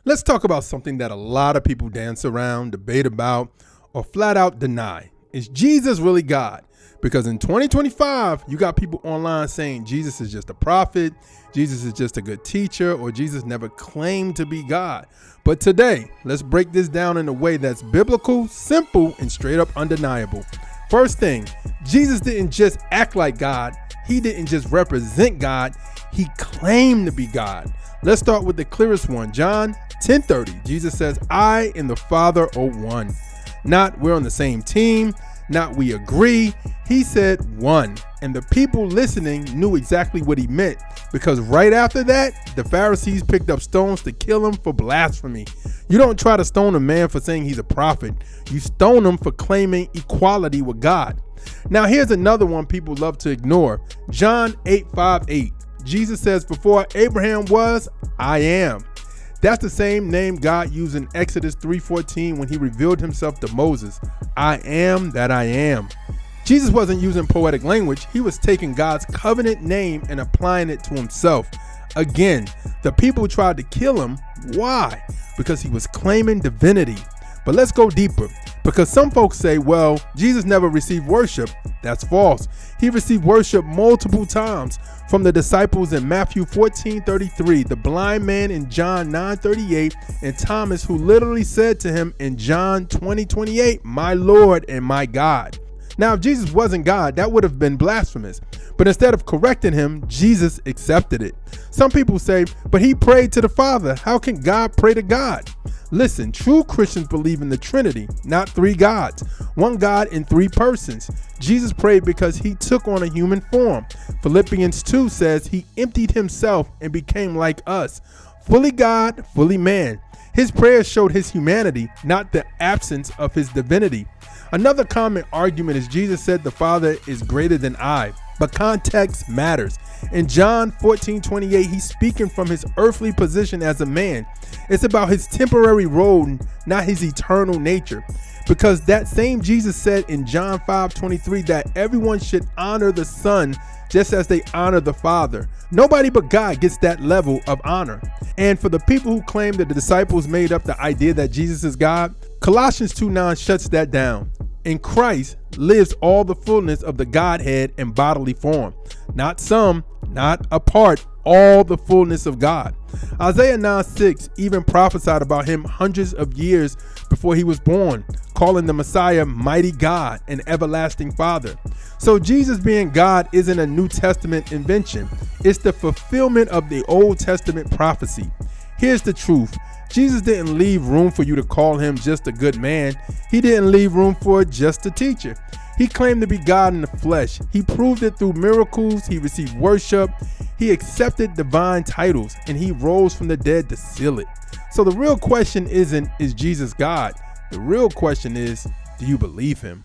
Let's talk about something that a lot of people dance around, debate about, or flat out deny. Is Jesus really God? Because in 2025, you got people online saying Jesus is just a prophet, Jesus is just a good teacher, or Jesus never claimed to be God. But today, let's break this down in a way that's biblical, simple, and straight up undeniable. First thing, Jesus didn't just act like God. He didn't just represent God. He claimed to be God. Let's start with the clearest one. John 10:30. Jesus says, I and the Father are one. Not we're on the same team, not we agree. He said one. And the people listening knew exactly what he meant, because right after that, the Pharisees picked up stones to kill him for blasphemy. You don't try to stone a man for saying he's a prophet. You stone him for claiming equality with God. Now here's another one people love to ignore. John 8:5-8. Jesus says, before Abraham was, I am. That's the same name God used in Exodus 3:14 when he revealed himself to Moses. I am that I am. Jesus wasn't using poetic language. He was taking God's covenant name and applying it to himself. Again, the people tried to kill him. Why? Because he was claiming divinity. But let's go deeper, because some folks say, well, Jesus never received worship. That's false. He received worship multiple times from the disciples in Matthew 14:33, the blind man in John 9:38, and Thomas, who literally said to him in John 20:28, my Lord and my God. Now, if Jesus wasn't God, that would have been blasphemous. But instead of correcting him, Jesus accepted it. Some people say, but he prayed to the Father. How can God pray to God? Listen, true Christians believe in the Trinity, not three gods, one God in three persons. Jesus prayed because he took on a human form. Philippians 2 says he emptied himself and became like us, fully God, fully man. His prayers showed his humanity, not the absence of his divinity. Another common argument is Jesus said the Father is greater than I, but context matters. In John 14:28, he's speaking from his earthly position as a man. It's about his temporary role, not his eternal nature. Because that same Jesus said in John 5:23 that everyone should honor the Son just as they honor the Father. Nobody but God gets that level of honor. And for the people who claim that the disciples made up the idea that Jesus is God, Colossians 2:9 shuts that down. In Christ lives all the fullness of the Godhead in bodily form. Not some, not a part, all the fullness of God. Isaiah 9:6 even prophesied about him hundreds of years before he was born, calling the Messiah mighty God and everlasting Father. So Jesus being God isn't a New Testament invention. It's the fulfillment of the Old Testament prophecy. Here's the truth. Jesus didn't leave room for you to call him just a good man. He didn't leave room for just a teacher. He claimed to be God in the flesh. He proved it through miracles. He received worship. He accepted divine titles, and he rose from the dead to seal it. So the real question isn't, is Jesus God? The real question is, do you believe him?